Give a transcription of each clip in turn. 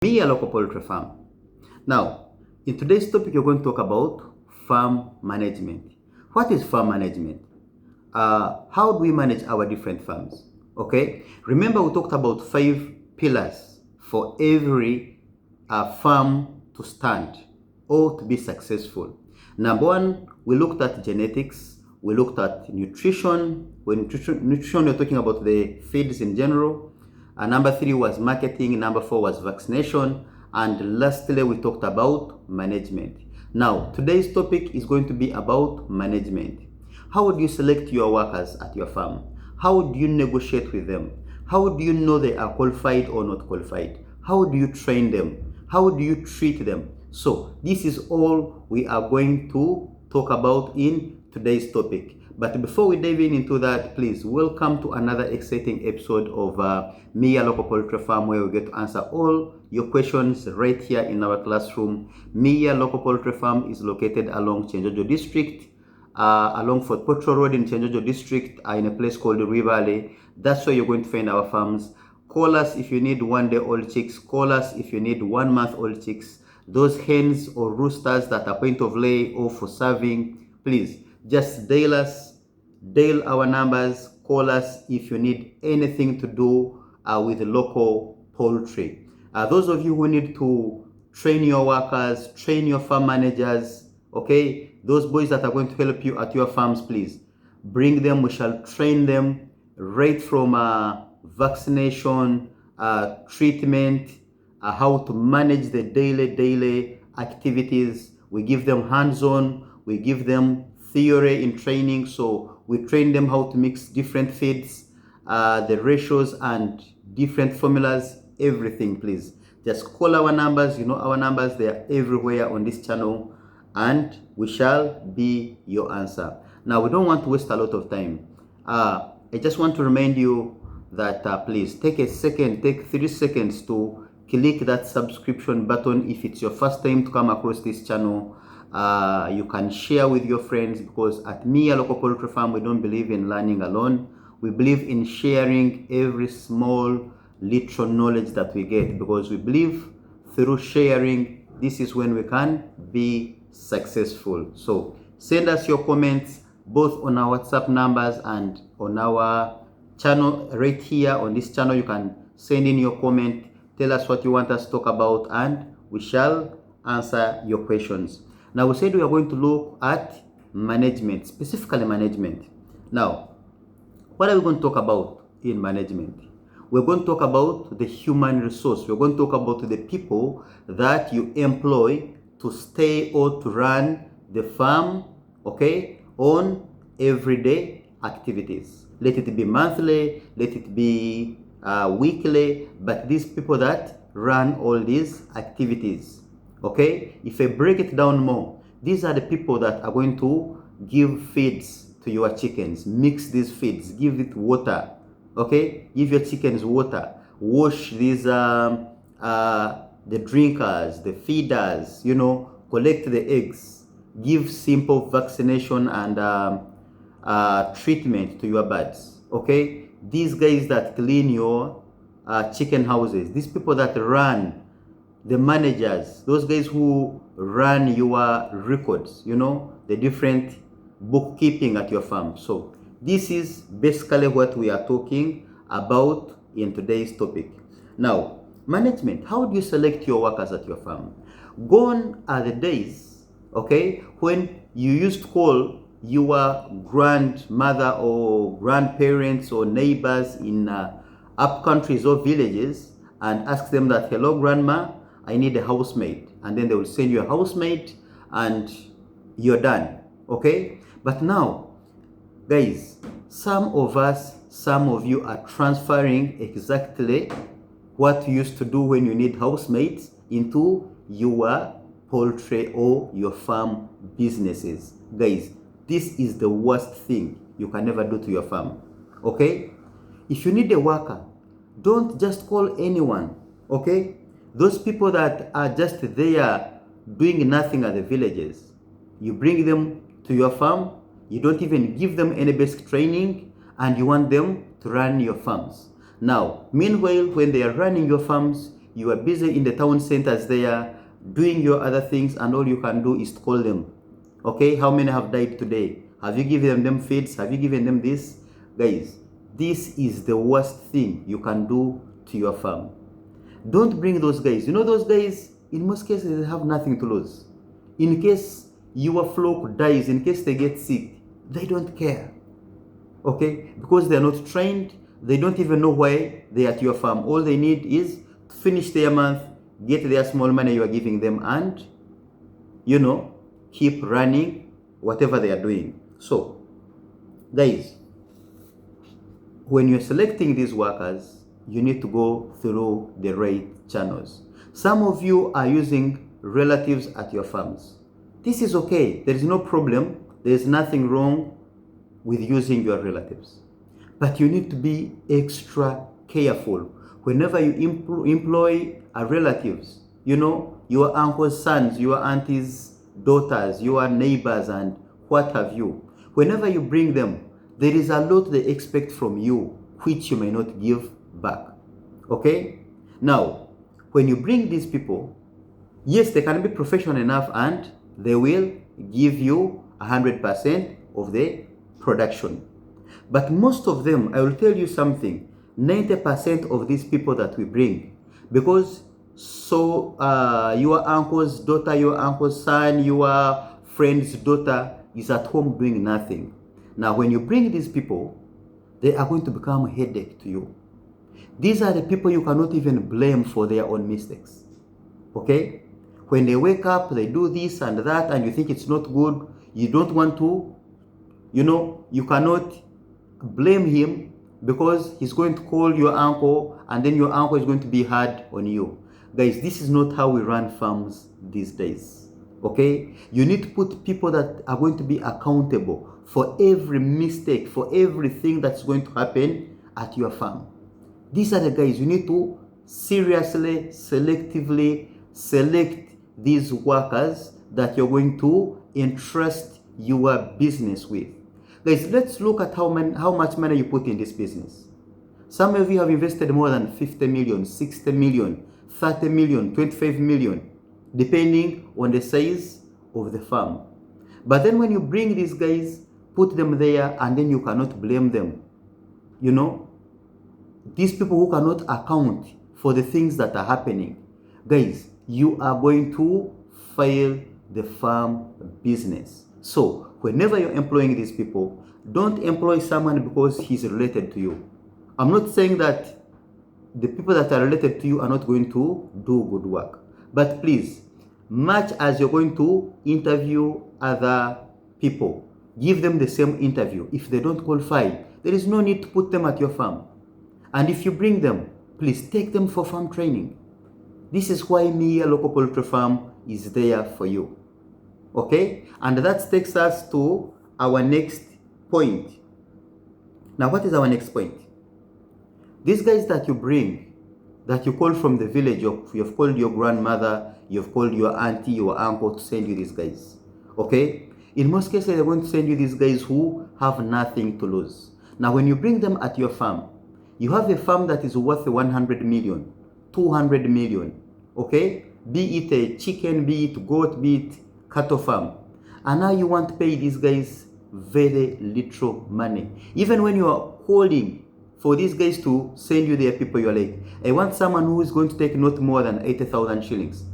Me, a local poultry farm. Now, in today's topic, you're going to talk about farm management. What is farm management? How do we manage our different farms? Okay, remember we talked about 5 pillars for every farm to stand or to be successful. Number 1, we looked at genetics, we looked at nutrition. When nutrition, we're talking about the feeds in general. Number 3 was marketing, number 4 was vaccination, and lastly we talked about management. Now today's topic is going to be about management. How do you select your workers at your farm? How do you negotiate with them? How do you know they are qualified or not qualified? How do you train them? How do you treat them? So this is all we are going to talk about in today's topic. But before we dive into that, please welcome to another exciting episode of Me, a Local Poultry Farm, where we get to answer all your questions right here in our classroom. Me, a Local Poultry Farm is located along Chenjojo District, along Fort Potro Road in Chenjojo District, in a place called River Valley. That's where you're going to find our farms. Call us if you need 1-day-old chicks. Call us if you need 1-month-old chicks. Those hens or roosters that are point of lay or for serving, please just dial our numbers. Call us if you need anything to do with local poultry. Those of you who need to train your workers, train your farm managers, okay, those boys that are going to help you at your farms, please bring them. We shall train them right from vaccination, treatment, how to manage the daily activities. We give them hands-on, we give them theory in training. So we train them how to mix different feeds, the ratios and different formulas, everything. Please just call our numbers. You know our numbers, they are everywhere on this channel, and we shall be your answer. Now we don't want to waste a lot of time. I just want to remind you that please take 3 seconds to click that subscription button if it's your first time to come across this channel. You can share with your friends, because at Me, a Local Poultry Farm, we don't believe in learning alone. We believe in sharing every small little knowledge that we get, because we believe through sharing, this is when we can be successful. So send us your comments both on our WhatsApp numbers and on our channel right here on this channel. You can send in your comment, tell us what you want us to talk about, and we shall answer your questions. Now we said we are going to look at management, specifically management. Now, what are we going to talk about in management? We're going to talk about the human resource. We're going to talk about the people that you employ to stay or to run the farm, okay, on everyday activities. Let it be monthly, let it be weekly, but these people that run all these activities, okay? If I break it down more, these are the people that are going to give feeds to your chickens, mix these feeds, give it water, okay? Give your chickens water, wash these the drinkers, the feeders, you know, collect the eggs, give simple vaccination and treatment to your birds, okay? These guys that clean your chicken houses, these people that run, the managers, those guys who run your records, you know, the different bookkeeping at your farm. So this is basically what we are talking about in today's topic. Now, management, how do you select your workers at your farm? Gone are the days, okay, when you used to call your grandmother or grandparents or neighbors in up countries or villages and ask them that, hello grandma, I need a housemaid, and then they will send you a housemaid and you're done, okay? But now, guys, some of you are transferring exactly what you used to do when you need housemates into your poultry or your farm businesses. Guys, this is the worst thing you can ever do to your farm, okay? If you need a worker, don't just call anyone, okay? Those people that are just there doing nothing at the villages, you bring them to your farm, you don't even give them any basic training, and you want them to run your farms. Now, meanwhile, when they are running your farms, you are busy in the town centers there doing your other things, and all you can do is to call them. Okay, how many have died today? Have you given them feeds? Have you given them this? Guys, this is the worst thing you can do to your farm. Don't bring those guys. You know, those guys, in most cases, they have nothing to lose. In case your flock dies, in case they get sick, they don't care. Okay, because they're not trained, they don't even know why they're at your farm. All they need is to finish their month, get their small money you are giving them, and keep running whatever they are doing. So guys, when you're selecting these workers, you need to go through the right channels. Some of you are using relatives at your farms. This is okay, there is no problem, there is nothing wrong with using your relatives, but you need to be extra careful whenever you employ relatives, your uncle's sons, your auntie's daughters, your neighbors, and what have you. Whenever you bring them, there is a lot they expect from you which you may not give back. Okay, now when you bring these people, yes, they can be professional enough and they will give you 100% of the production. But most of them, I will tell you something, 90% of these people that we bring, because your uncle's daughter, your uncle's son, your friend's daughter is at home doing nothing. Now when you bring these people, they are going to become a headache to you. These are the people you cannot even blame for their own mistakes. Okay, when they wake up, they do this and that, and you think it's not good, you don't want to, you cannot blame him, because he's going to call your uncle, and then your uncle is going to be hard on you. Guys, this is not how we run farms these days. Okay, you need to put people that are going to be accountable for every mistake, for everything that's going to happen at your farm. These are the guys you need to seriously, selectively select these workers that you're going to entrust your business with. Guys, let's look at how much money you put in this business. Some of you have invested more than 50 million, 60 million, 30 million, 25 million, depending on the size of the farm. But then when you bring these guys, put them there, and then you cannot blame them. These people who cannot account for the things that are happening, guys, you are going to fail the farm business. So whenever you're employing these people, don't employ someone because he's related to you. I'm not saying that the people that are related to you are not going to do good work, but please, much as you're going to interview other people, give them the same interview. If they don't qualify, there is no need to put them at your farm. And if you bring them, please take them for farm training. This is why Mia Local Poultry Farm is there for you. Okay, and that takes us to our next point. Now, what is our next point? These guys that you bring, that you call from the village, you've called your grandmother, you've called your auntie, your uncle to send you these guys. Okay, in most cases they're going to send you these guys who have nothing to lose. Now when you bring them at your farm, you have a farm that is worth 100 million, 200 million, okay, be it a chicken, be it goat, be it cattle farm, and now you want to pay these guys very little money. Even when you are calling for these guys to send you their people, you're like, I want someone who is going to take not more than 80,000 shillings,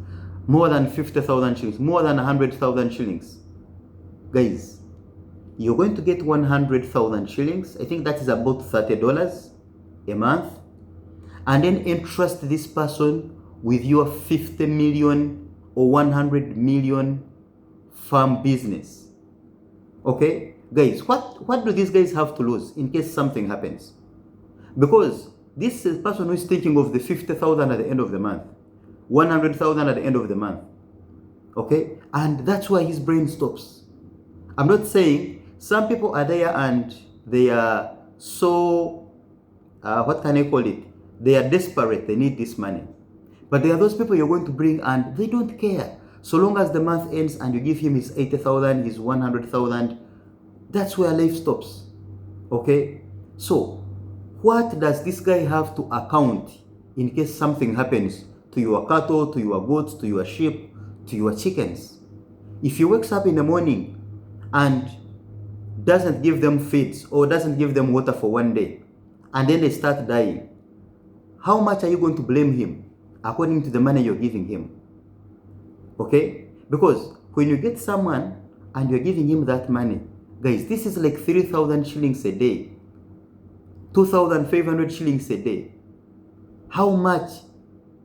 more than 50,000 shillings, more than 100,000 shillings. Guys, you're going to get 100,000 shillings. I think that is about $30 a month, and then entrust this person with your 50 million or 100 million farm business. Okay, guys, what do these guys have to lose in case something happens? Because this person who is thinking of the 50,000 at the end of the month, 100,000 at the end of the month, okay, and that's why his brain stops. I'm not saying some people are there and they are so what can I call it? They are desperate, they need this money. But there are those people you're going to bring and they don't care. So long as the month ends and you give him his 80,000, his 100,000, that's where life stops. Okay? So, what does this guy have to account in case something happens to your cattle, to your goats, to your sheep, to your chickens. If you wakes up in the morning and doesn't give them feeds or doesn't give them water for one day, and then they start dying, how much are you going to blame him according to the money you're giving him? Okay? Because when you get someone and you're giving him that money, guys, this is like 3,000 shillings a day, 2,500 shillings a day. How much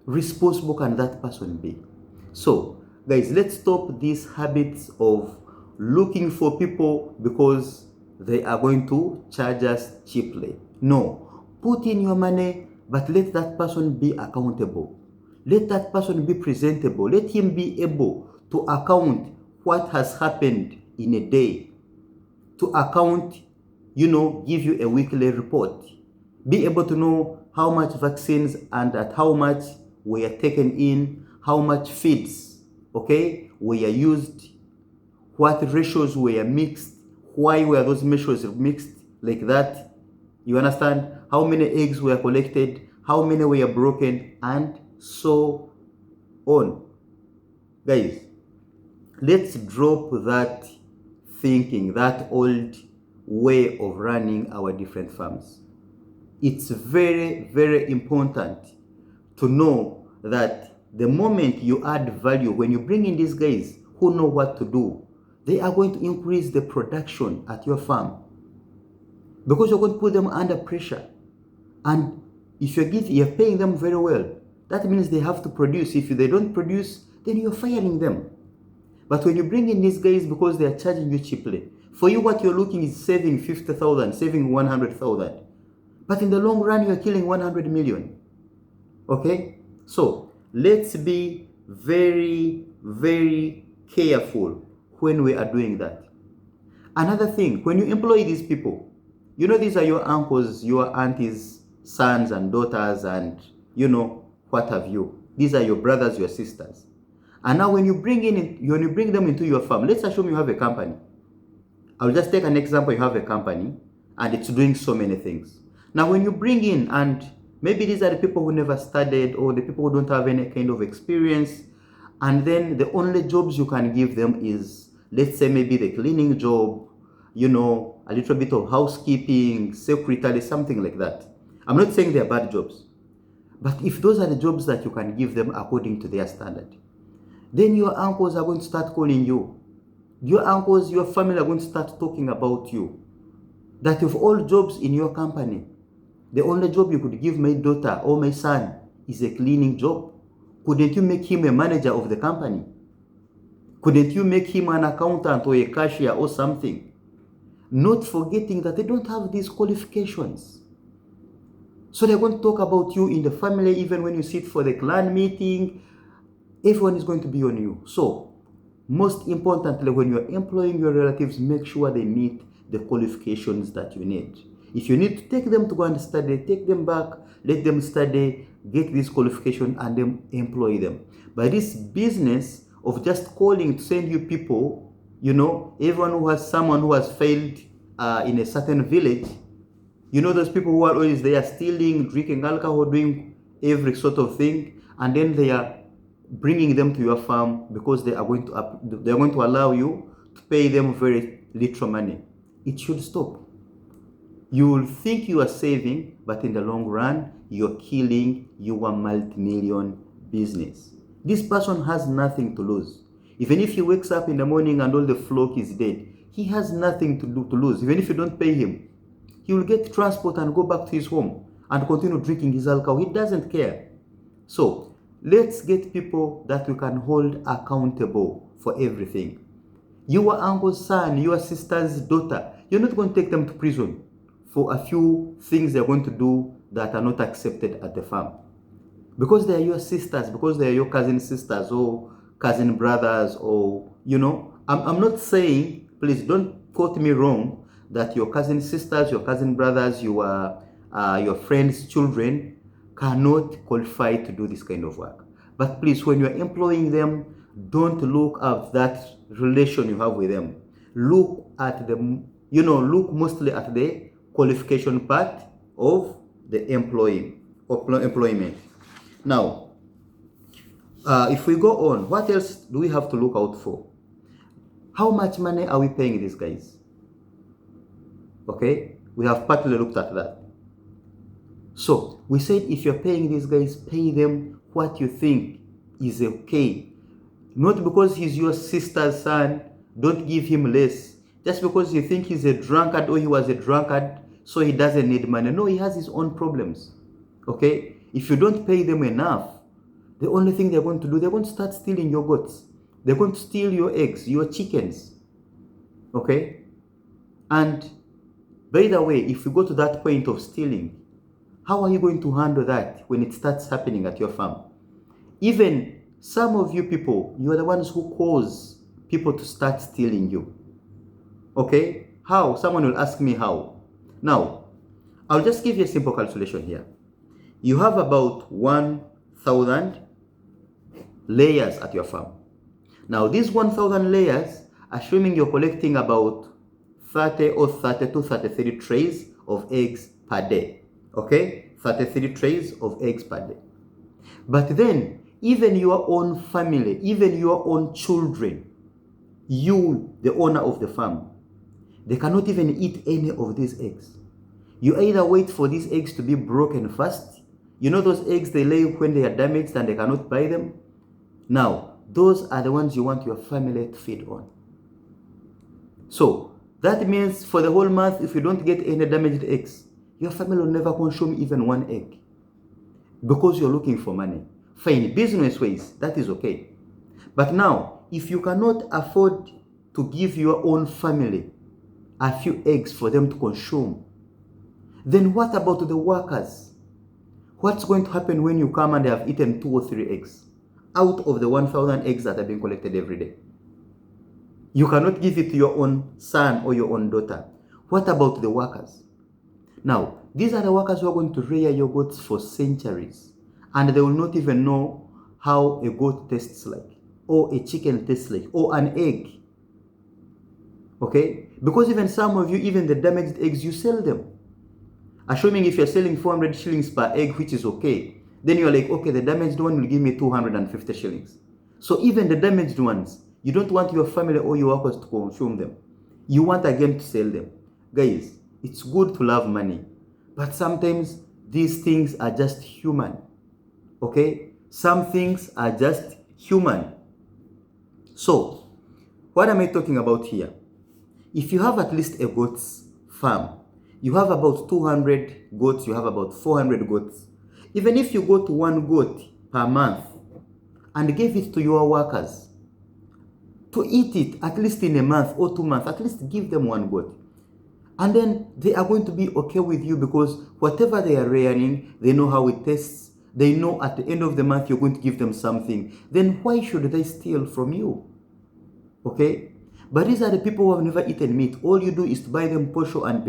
responsible can that person be? So, guys, let's stop these habits of looking for people because they are going to charge us cheaply. No, put in your money, but let that person be accountable. Let that person be presentable. Let him be able to account what has happened in a day, to account, give you a weekly report. Be able to know how much vaccines and at how much were taken in, how much feeds, okay, were used, what ratios were mixed, why were those ratios mixed like that. You understand? How many eggs were collected, how many were broken, and so on. Guys, let's drop that thinking, that old way of running our different farms. It's very, very important to know that the moment you add value, when you bring in these guys who know what to do, they are going to increase the production at your farm because you're going to put them under pressure. And if you're paying them very well, that means they have to produce. If they don't produce, then you're firing them. But when you bring in these guys because they are charging you cheaply, for you what you're looking is saving 50,000, saving 100,000. But in the long run, you're killing 100 million. Okay? So let's be very, very careful when we are doing that. Another thing, when you employ these people, these are your uncles, your aunties, sons and daughters, and what have you. These are your brothers, your sisters. And now when you bring them into your farm, let's assume you have a company. I'll just take an example. You have a company and it's doing so many things. Now when you bring in, and maybe these are the people who never studied or the people who don't have any kind of experience, and then the only jobs you can give them is, let's say, maybe the cleaning job, a little bit of housekeeping, secretary, something like that. I'm not saying they're bad jobs, but if those are the jobs that you can give them according to their standard, then your uncles are going to start calling you. Your uncles, your family are going to start talking about you. That of all jobs in your company, the only job you could give my daughter or my son is a cleaning job. Couldn't you make him a manager of the company? Couldn't you make him an accountant or a cashier or something? Not forgetting that they don't have these qualifications. So they're going to talk about you in the family, even when you sit for the clan meeting, everyone is going to be on you. So most importantly, when you're employing your relatives, make sure they meet the qualifications that you need. If you need to take them to go and study, take them back, let them study, get this qualification, and then employ them. But this business of just calling to send you people, everyone who has someone who has failed in a certain village, those people who are always there stealing, drinking alcohol, doing every sort of thing, and then they are bringing them to your farm because they are going to allow you to pay them very little money. It should stop. You will think you are saving, but in the long run, you're killing your multi-million business. This person has nothing to lose. Even if he wakes up in the morning and all the flock is dead, he has nothing to lose. Even if you don't pay him, he will get transport and go back to his home and continue drinking his alcohol. He doesn't care. So let's get people that we can hold accountable for everything. Your uncle's son, your sister's daughter, you're not going to take them to prison for a few things they're going to do that are not accepted at the farm. Because they are your sisters, because they are your cousin sisters or cousin brothers, or, I'm not saying, please don't quote me wrong, that your cousin sisters, your cousin brothers, your friends' children cannot qualify to do this kind of work. But please, when you're employing them, don't look at that relation you have with them. Look at look mostly at the qualification part of the employment. Now, If we go on, what else do we have to look out for? How much money are we paying these guys? Okay, we have partly looked at that. So we said if you're paying these guys, pay them what you think is okay. Not because he's your sister's son, don't give him less. Just because you think he's a drunkard or he was a drunkard, so he doesn't need money. No, he has his own problems. Okay? If you don't pay them enough, the only thing they're going to do, they're going to start stealing your goats. They're going to steal your eggs, your chickens. Okay? And by the way, if you go to that point of stealing, how are you going to handle that when it starts happening at your farm? Even some of you people, you are the ones who cause people to start stealing you. Okay? How? Someone will ask me how. Now, I'll just give you a simple calculation here. You have about 1,000 layers at your farm. Now, these 1,000 layers, assuming you're collecting about 30 or 32, 33 trays of eggs per day. Okay? 33 trays of eggs per day. But then, even your own family, even your own children, you, the owner of the farm, they cannot even eat any of these eggs. You either wait for these eggs to be broken first. You know those eggs they lay when they are damaged and they cannot buy them? Now, those are the ones you want your family to feed on. So, that means for the whole month, if you don't get any damaged eggs, your family will never consume even one egg. Because you're looking for money. Fine, business ways, that is okay. But now, if you cannot afford to give your own family a few eggs for them to consume, then what about the workers? What's going to happen when you come and they have eaten 2 or 3 eggs out of the 1,000 eggs that are being collected every day? You cannot give it to your own son or your own daughter. What about the workers? Now, these are the workers who are going to rear your goats for centuries, and they will not even know how a goat tastes like, or a chicken tastes like, or an egg. Okay? Because even some of you, even the damaged eggs, you sell them. Assuming if you're selling 400 shillings per egg, which is okay, then you're like, okay, the damaged one will give me 250 shillings. So even the damaged ones, you don't want your family or your workers to consume them. You want again to sell them. Guys, it's good to love money, but sometimes these things are just human. Okay? Some things are just human. So, what am I talking about here? If you have at least a goat's farm, you have about 200 goats, you have about 400 goats. Even if you go to 1 goat per month and give it to your workers to eat it at least in a month or 2 months, at least give them 1 goat. And then they are going to be okay with you because whatever they are rearing, they know how it tastes. They know at the end of the month you're going to give them something. Then why should they steal from you? Okay? But these are the people who have never eaten meat. All you do is to buy them posho and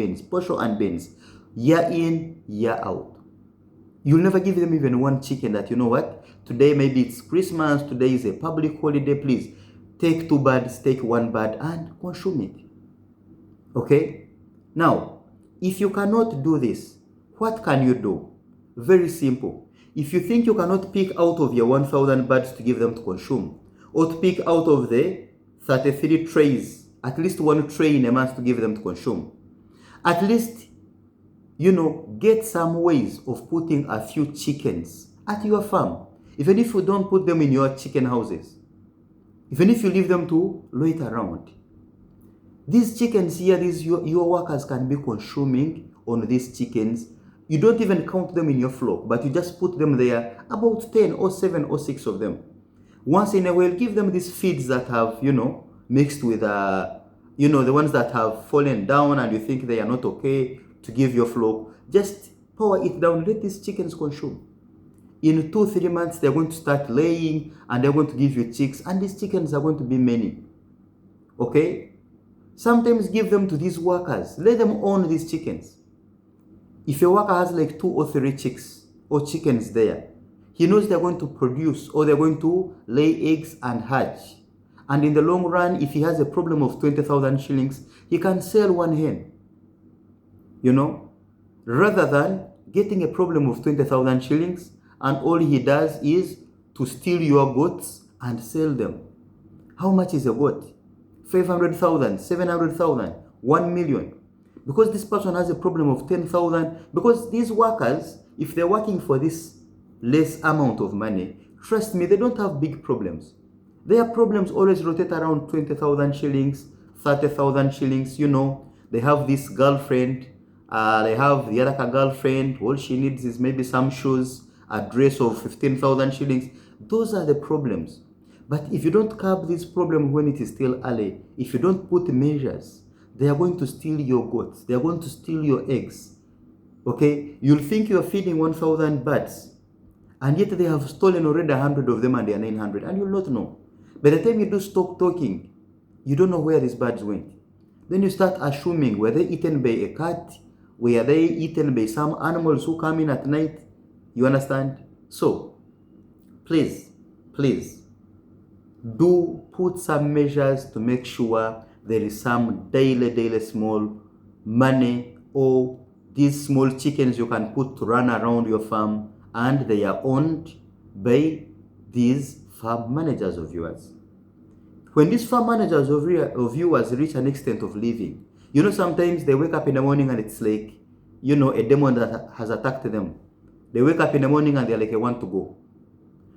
beans, year in, year out. You'll never give them even 1 chicken that, you know what, today maybe it's Christmas, today is a public holiday, please take 2 birds, take 1 bird and consume it. Okay? Now, if you cannot do this, what can you do? Very simple. If you think you cannot pick out of your 1,000 birds to give them to consume, or to pick out of the 33 trays, at least 1 tray in a month to give them to consume, at least, get some ways of putting a few chickens at your farm. Even if you don't put them in your chicken houses, even if you leave them to loiter around, these chickens here, your workers can be consuming on these chickens. You don't even count them in your flock, but you just put them there, about 10 or 7 or 6 of them. Once in a while, give them these feeds that have, mixed with, the ones that have fallen down and you think they are not okay to give your flock. Just power it down, let these chickens consume. In 2-3 months, they're going to start laying and they're going to give you chicks, and these chickens are going to be many. Okay? Sometimes give them to these workers. Let them own these chickens. If your worker has like 2 or 3 chicks or chickens there, he knows they're going to produce or they're going to lay eggs and hatch. And in the long run, if he has a problem of 20,000 shillings, he can sell 1 hen. Rather than getting a problem of 20,000 shillings and all he does is to steal your goats and sell them. How much is a goat? 500,000, 700,000, 1 million. Because this person has a problem of 10,000. Because these workers, if they're working for this less amount of money, trust me, they don't have big problems. Their problems always rotate around 20,000 shillings, 30,000 shillings. They have this girlfriend, they have the other girlfriend. All she needs is maybe some shoes, a dress of 15,000 shillings. Those are the problems. But if you don't curb this problem when it is still early, if you don't put measures, they are going to steal your goats. They are going to steal your eggs. Okay? You'll think you're feeding 1,000 birds, and yet they have stolen already 100 of them and they are 900, and you'll not know. By the time you do stop talking, you don't know where these birds went. Then you start assuming, were they eaten by a cat? Were they eaten by some animals who come in at night? You understand? So, please, do put some measures to make sure there is some daily small money, or these small chickens you can put to run around your farm, and they are owned by these farm managers of yours. When these farm managers of yours reach an extent of living, sometimes they wake up in the morning and it's like, a demon that has attacked them. They wake up in the morning and they're like, I want to go.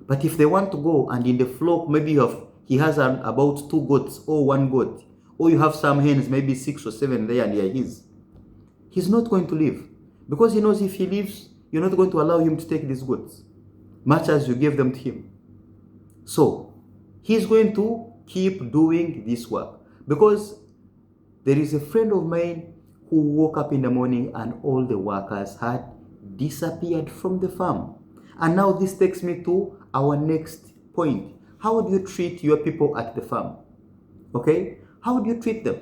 But if they want to go, and in the flock, maybe he has about 2 goats or 1 goat, or you have some hens, maybe 6 or 7 there, and they are his. He's not going to leave, because he knows if he leaves, you're not going to allow him to take these goats, much as you gave them to him. So he's going to keep doing this work, because there is a friend of mine who woke up in the morning and all the workers had disappeared from the farm. And now this takes me to our next point. How do you treat your people at the farm? Okay? How do you treat them?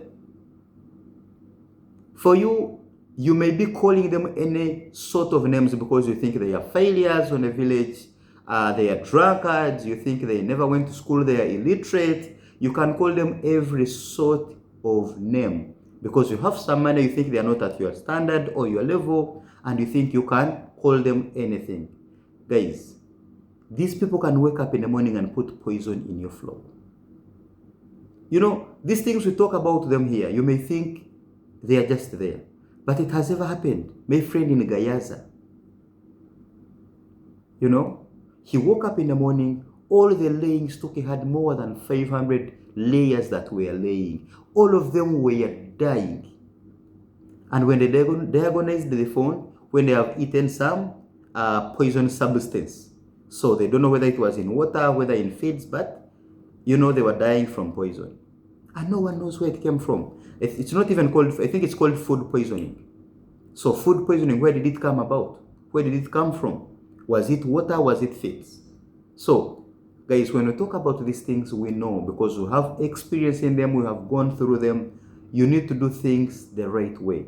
For you, you may be calling them any sort of names because you think they are failures on the village, they are drunkards, you think they never went to school, they are illiterate. You can call them every sort of name because you have some money, you think they are not at your standard or your level, and you think you can call them anything. Guys, these people can wake up in the morning and put poison in your flock. These things we talk about them here, you may think they are just there, but it has ever happened. My friend in Gayaza, he woke up in the morning, all the laying stock, he had more than 500 layers that were laying. All of them were dying. And when they diagonized the phone, when they have eaten some poison substance, so they don't know whether it was in water, whether in feeds, but they were dying from poison. And no one knows where it came from. It's not even called, I think it's called food poisoning. So food poisoning, where did it come about? Where did it come from? Was it water? Was it feeds? So, guys, when we talk about these things, we know because we have experience in them, we have gone through them. You need to do things the right way.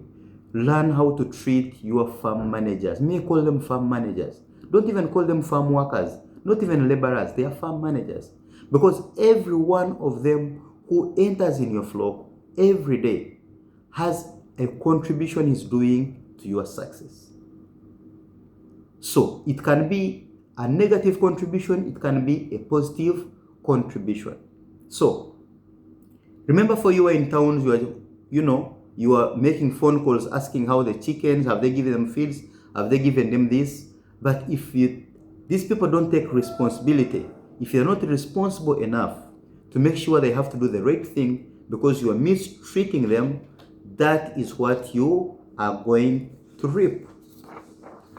Learn how to treat your farm managers. May call them farm managers. Don't even call them farm workers, not even laborers. They are farm managers. Because every one of them who enters in your flock every day has a contribution he's doing to your success. So it can be a negative contribution, it can be a positive contribution. So remember, for you are in towns, you are making phone calls asking how the chickens, have they given them feeds, have they given them this? But if these people don't take responsibility, if you're not responsible enough to make sure they have to do the right thing because you are mistreating them, that is what you are going to reap.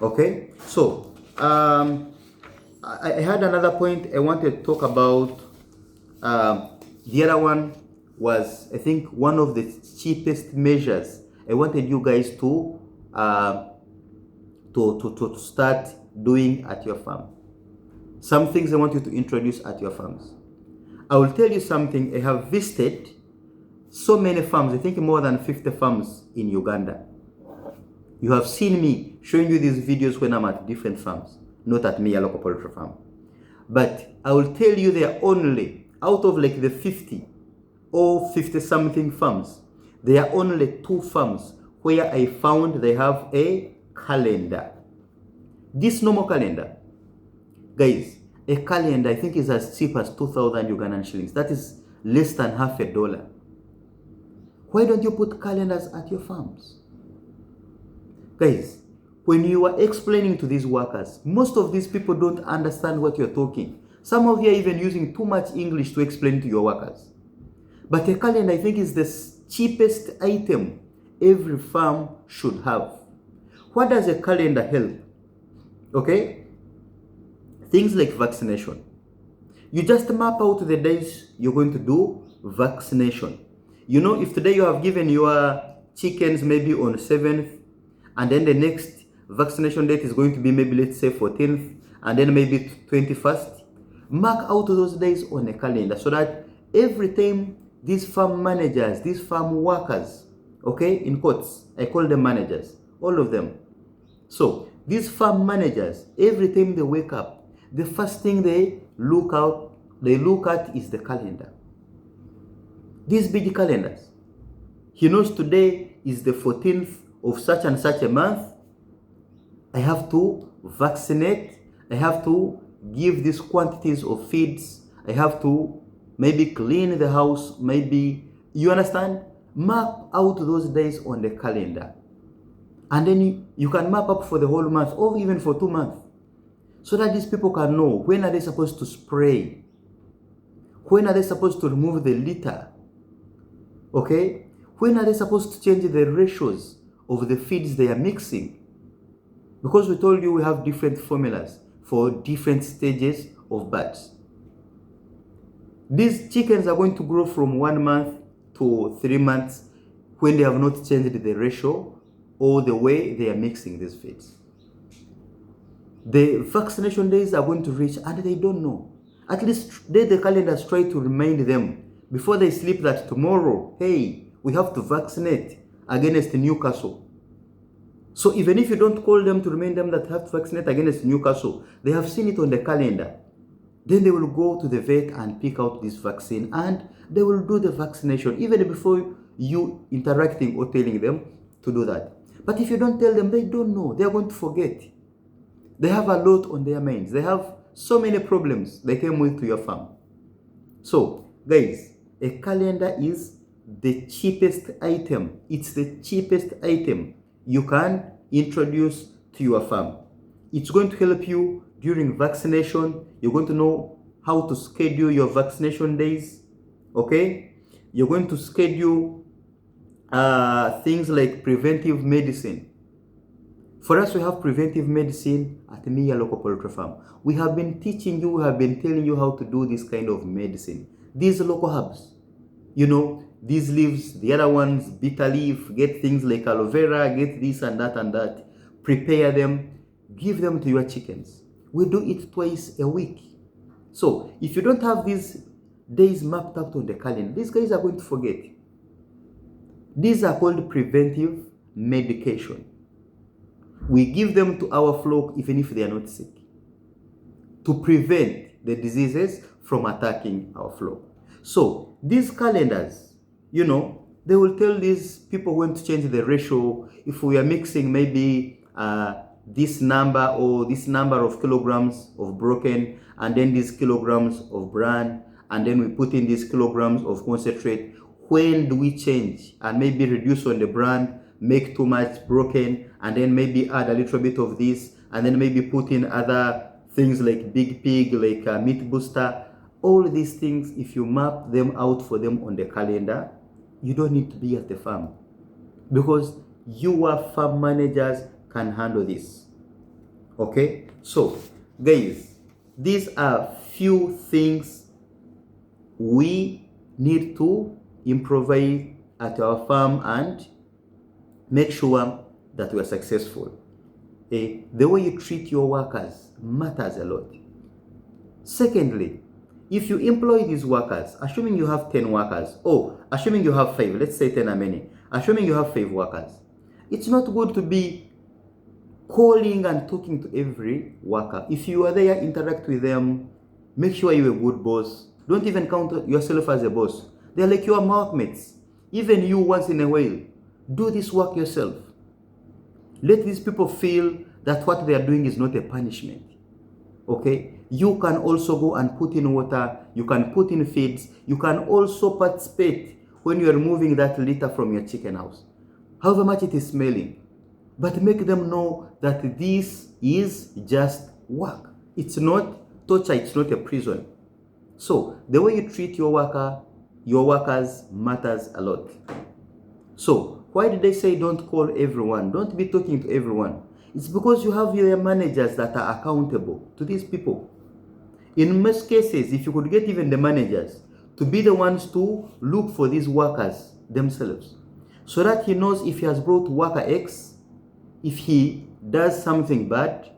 Okay? So, I had another point I wanted to talk about. The other one was, I think, one of the cheapest measures I wanted you guys to start doing at your farm. Some things I want you to introduce at your farms. I will tell you something. I have visited so many farms, I think more than 50 farms in Uganda. You have seen me showing you these videos when I'm at different farms, not at me, a local poultry farm. But I will tell you, there are only, out of like the 50 or 50 something farms, there are only 2 farms where I found they have a calendar. This normal calendar, guys, A calendar, I think, is as cheap as 2,000 Ugandan shillings. That is less than half $1. Why don't you put calendars at your farms? Guys, when you are explaining to these workers, most of these people don't understand what you're talking. Some of you are even using too much English to explain to your workers. But a calendar, I think, is the cheapest item every farm should have. What does a calendar help? Okay? Things like vaccination. You just map out the days you're going to do vaccination. You know, if today you have given your chickens maybe on 7th, and then the next vaccination date is going to be maybe, let's say, 14th, and then maybe 21st, mark out those days on a calendar so that every time these farm managers, these farm workers, okay, in quotes, I call them managers, all of them. So these farm managers, every time they wake up, the first thing they look at is the calendar. These big calendars. He knows today is the 14th of such and such a month. I have to vaccinate. I have to give these quantities of feeds. I have to maybe clean the house. Maybe, you understand? Map out those days on the calendar. And then you can map up for the whole month or even for 2 months. So that these people can know when are they supposed to spray, when are they supposed to remove the litter, okay? When are they supposed to change the ratios of the feeds they are mixing? Because we told you we have different formulas for different stages of births. These chickens are going to grow from 1 month to 3 months when they have not changed the ratio or the way they are mixing these feeds. The vaccination days are going to reach and they don't know. At least the calendars try to remind them before they sleep that tomorrow, hey, we have to vaccinate against Newcastle. So even if you don't call them to remind them that they have to vaccinate against Newcastle, they have seen it on the calendar. Then they will go to the vet and pick out this vaccine and they will do the vaccination even before you interacting or telling them to do that. But if you don't tell them, they don't know. They are going to forget. They have a lot on their minds. They have so many problems they came with to your farm. So, guys, a calendar is the cheapest item. It's the cheapest item you can introduce to your farm. It's going to help you during vaccination. You're going to know how to schedule your vaccination days. Okay? You're going to schedule things like preventive medicine. For us, we have preventive medicine at Miya Local Poultry Farm. We have been teaching you, we have been telling you how to do this kind of medicine. These local herbs, you know, these leaves, the other ones, bitter leaf, get things like aloe vera, get this and that, prepare them, give them to your chickens. We do it twice a week. So if you don't have these days mapped out on the calendar, these guys are going to forget. These are called preventive medication. We give them to our flock even if they are not sick, to prevent the diseases from attacking our flock. So these calendars, you know, they will tell these people when to change the ratio. If we are mixing maybe this number or this number of kilograms of broken and then these kilograms of bran, and then we put in these kilograms of concentrate, when do we change and maybe reduce on the bran, make too much broken, and then maybe add a little bit of this, and then maybe put in other things like big pig, like meat booster. All these things, if you map them out for them on the calendar, you don't need to be at the farm because your farm managers can handle this. Okay, so guys, these are few things we need to improvise at our farm and make sure that we are successful. The way you treat your workers matters a lot. Secondly, if you employ these workers, assuming you have 10 workers, assuming you have 5, let's say 10 are many, assuming you have 5 workers, it's not good to be calling and talking to every worker. If you are there, interact with them, make sure you're a good boss. Don't even count yourself as a boss. They're like your workmates. Even you, once in a while, do this work yourself. Let these people feel that what they are doing is not a punishment. Okay? You can also go and put in water, you can put in feeds, you can also participate when you are removing that litter from your chicken house, however much it is smelling. But make them know that this is just work. It's not torture, it's not a prison. So the way you treat your workers matters a lot. So why did they say don't call everyone? Don't be talking to everyone. It's because you have your managers that are accountable to these people. In most cases, if you could get even the managers to be the ones to look for these workers themselves, so that he knows if he has brought worker X, if he does something bad,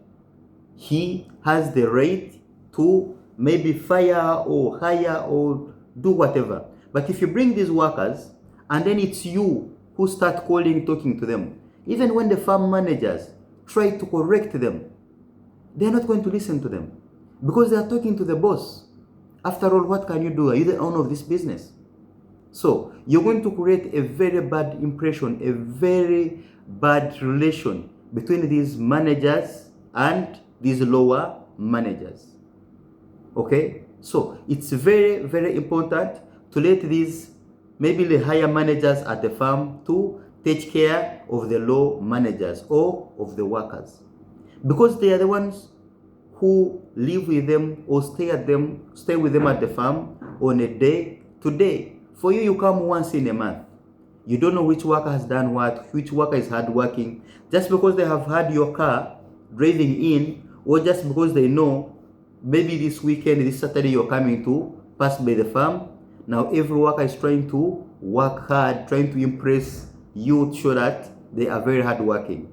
he has the right to maybe fire or hire or do whatever. But if you bring these workers and then it's you who start calling, talking to them, even when the farm managers try to correct them, they're not going to listen to them because they are talking to the boss. After all, what can you do? Are you the owner of this business? So you're going to create a very bad impression, a very bad relation between these managers and these lower managers. Okay, so it's very, very important to let these maybe the higher managers at the farm to take care of the low managers or of the workers, because they are the ones who live with them or stay with them at the farm on a day to day. For you, you come once in a month. You don't know which worker has done what, which worker is hard working. Just because they have had your car driving in, or just because they know maybe this weekend, this Saturday, you're coming to pass by the farm. Now every worker is trying to work hard, trying to impress you, so that they are very hard working.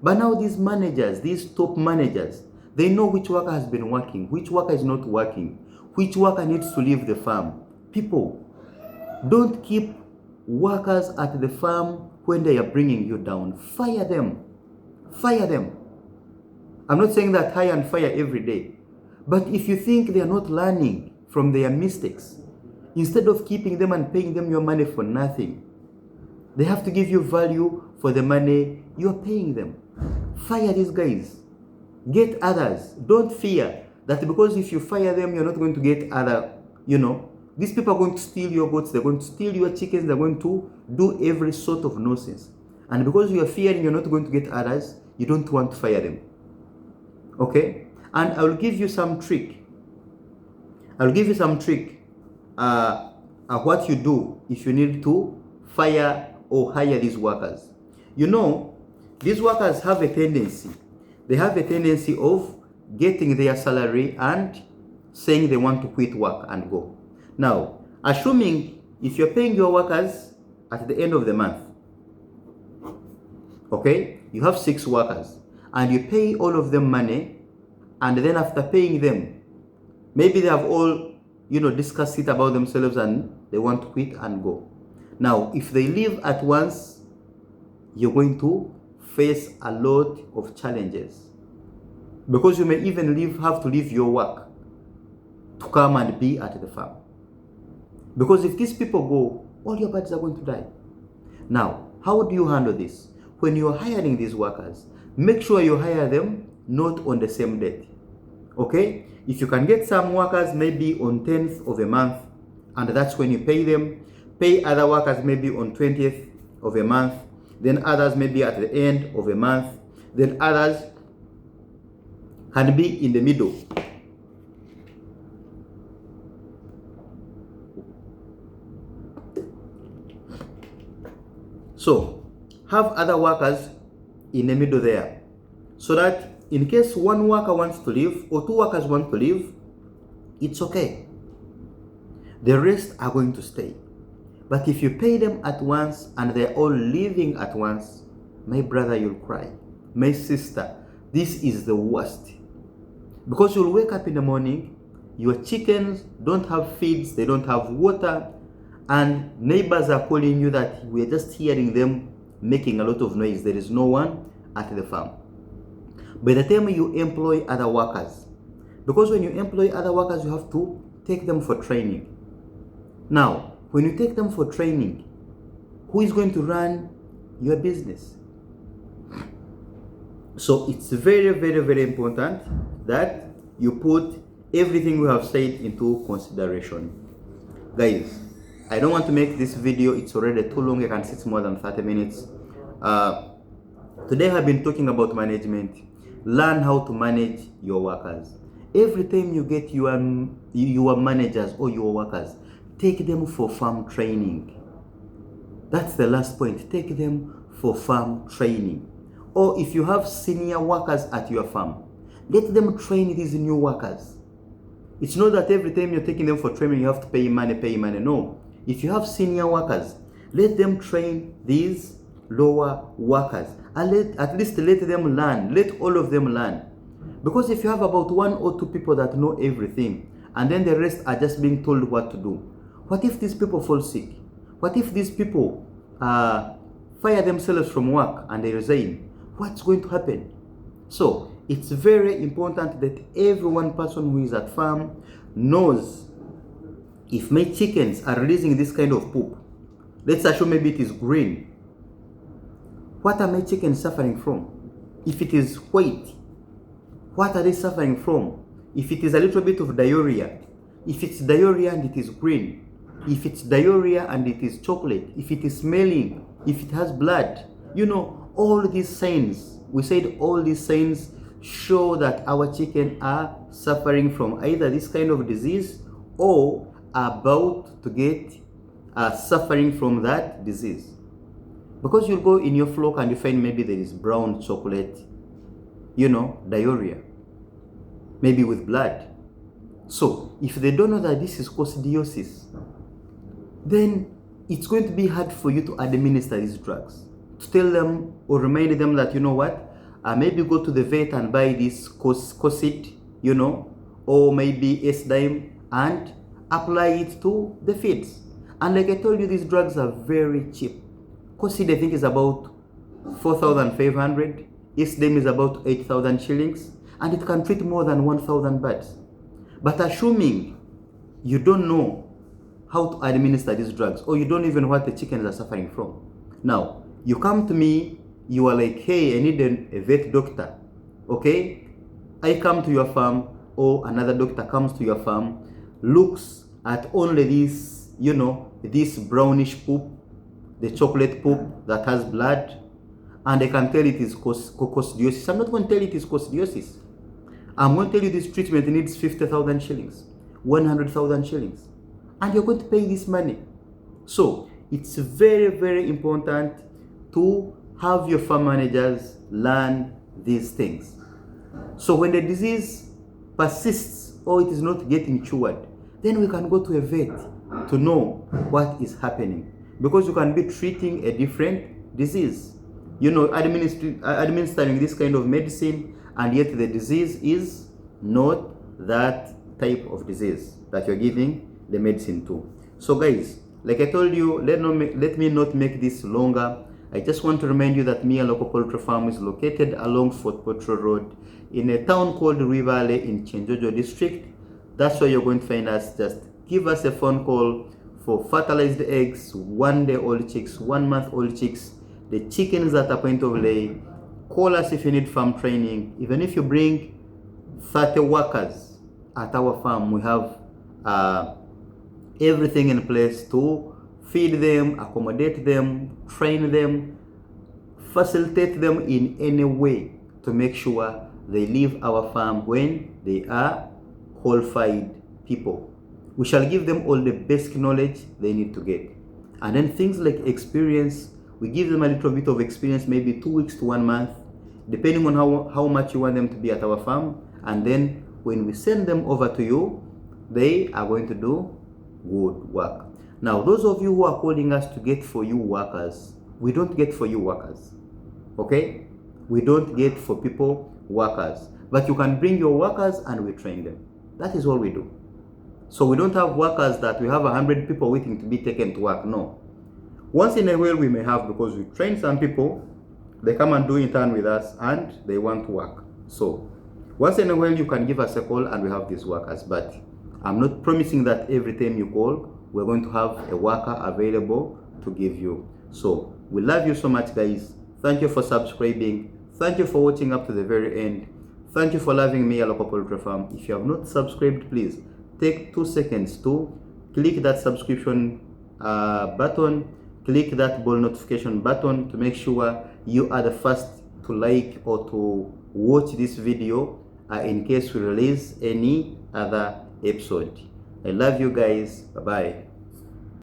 But now these managers, these top managers, they know which worker has been working, which worker is not working, which worker needs to leave the farm. People, don't keep workers at the farm when they are bringing you down. Fire them. Fire them. I'm not saying that hire and fire every day. But if you think they are not learning from their mistakes, instead of keeping them and paying them your money for nothing, they have to give you value for the money you are paying them. Fire these guys. Get others. Don't fear that because if you fire them, you're not going to get other, these people are going to steal your goats, they're going to steal your chickens, they're going to do every sort of nonsense. And because you are fearing you're not going to get others, you don't want to fire them. Okay? And I will give you some trick. What you do if you need to fire or hire these workers. These workers have a tendency. They have a tendency of getting their salary and saying they want to quit work and go. Now, assuming if you're paying your workers at the end of the month, okay, you have 6 workers and you pay all of them money, and then after paying them, maybe they have all, discussed it about themselves and they want to quit and go. Now, if they leave at once, you're going to face a lot of challenges, because you may even have to leave your work to come and be at the farm. Because if these people go, all your birds are going to die. Now, how do you handle this? When you're hiring these workers, make sure you hire them not on the same date. Okay? If you can get some workers maybe on 10th of a month, and that's when you pay them, pay other workers maybe on 20th of a month, then others maybe at the end of a month, then others can be in the middle. So have other workers in the middle there, so that in case one worker wants to leave or 2 workers want to leave, it's okay. The rest are going to stay. But if you pay them at once and they're all leaving at once, my brother, you'll cry. My sister, this is the worst. Because you'll wake up in the morning, your chickens don't have feeds, they don't have water, and neighbors are calling you that we're just hearing them making a lot of noise. There is no one at the farm. By the time you employ other workers, because when you employ other workers, you have to take them for training. Now, when you take them for training, who is going to run your business? So it's very, very, very important that you put everything we have said into consideration. Guys, I don't want to make this video, it's already too long. I can see it's more than 30 minutes. Today I've been talking about management. Learn how to manage your workers. Every time you get your managers or your workers, take them for farm training. That's the last point. Take them for farm training. Or if you have senior workers at your farm, let them train these new workers. It's not that every time you're taking them for training, you have to pay money. No. If you have senior workers, let them train these lower workers. And at least let them learn. Let all of them learn. Because if you have about 1 or 2 people that know everything, and then the rest are just being told what to do, what if these people fall sick? What if these people fire themselves from work and they resign? What's going to happen? So it's very important that every one person who is at farm knows, if my chickens are releasing this kind of poop, let's assume maybe it is green, what are my chickens suffering from? If it is white, what are they suffering from? If it is a little bit of diarrhea, if it's diarrhea and it is green, if it's diarrhea and it is chocolate, if it is smelling, if it has blood, all these signs, we said all these signs show that our chicken are suffering from either this kind of disease or about to get suffering from that disease. Because you'll go in your flock and you find maybe there is brown chocolate, diarrhea, maybe with blood. So if they don't know that this is coccidiosis, then it's going to be hard for you to administer these drugs. To tell them or remind them that, maybe go to the vet and buy this Cocid, or maybe S-Dime, and apply it to the feeds. And like I told you, these drugs are very cheap. Cocid, I think, is about 4,500. S-Dime is about 8,000 shillings. And it can treat more than 1,000 birds. But assuming you don't know how to administer these drugs, or you don't even know what the chickens are suffering from. Now, you come to me, you are like, hey, I need a vet doctor, okay? I come to your farm, or another doctor comes to your farm, looks at only this, this brownish poop, the chocolate poop that has blood, and I can tell it is coccidiosis. I'm not going to tell it is coccidiosis. I'm going to tell you this treatment needs 50,000 shillings, 100,000 shillings. And you're going to pay this money. So it's very, very important to have your farm managers learn these things. So when the disease persists or it is not getting cured, then we can go to a vet to know what is happening. Because you can be treating a different disease. Administering this kind of medicine, and yet the disease is not that type of disease that you're giving the medicine to. So guys, like I told you, let me not make this longer. I just want to remind you that Mia Local Poultry Farm is located along Fort Portal Road in a town called Rivale in Chenjojo district. That's where you're going to find us. Just give us a phone call for fertilized eggs, 1-day-old chicks, 1-month-old chicks, the chickens at a point of lay. Call us if you need farm training. Even if you bring 30 workers at our farm, we have everything in place to feed them, accommodate them, train them, facilitate them in any way to make sure they leave our farm when they are qualified people. We shall give them all the basic knowledge they need to get. And then things like experience, we give them a little bit of experience, maybe 2 weeks to 1 month, depending on how much you want them to be at our farm. And then when we send them over to you, they are going to do good work. Now, those of you who are calling us to get for you workers, we don't get for you workers, okay? We don't get for people workers, but you can bring your workers and we train them. That is all we do. So we don't have workers that we have 100 people waiting to be taken to work, no. Once in a while we may have, because we train some people, they come and do intern with us and they want to work. So once in a while you can give us a call and we have these workers, but I'm not promising that every time you call, we're going to have a worker available to give you. So we love you so much, guys. Thank you for subscribing. Thank you for watching up to the very end. Thank you for loving me, a local poultry farm. If you have not subscribed, please take 2 seconds to click that subscription button, click that bell notification button to make sure you are the first to like or to watch this video in case we release any other episode. I love you guys. Bye bye.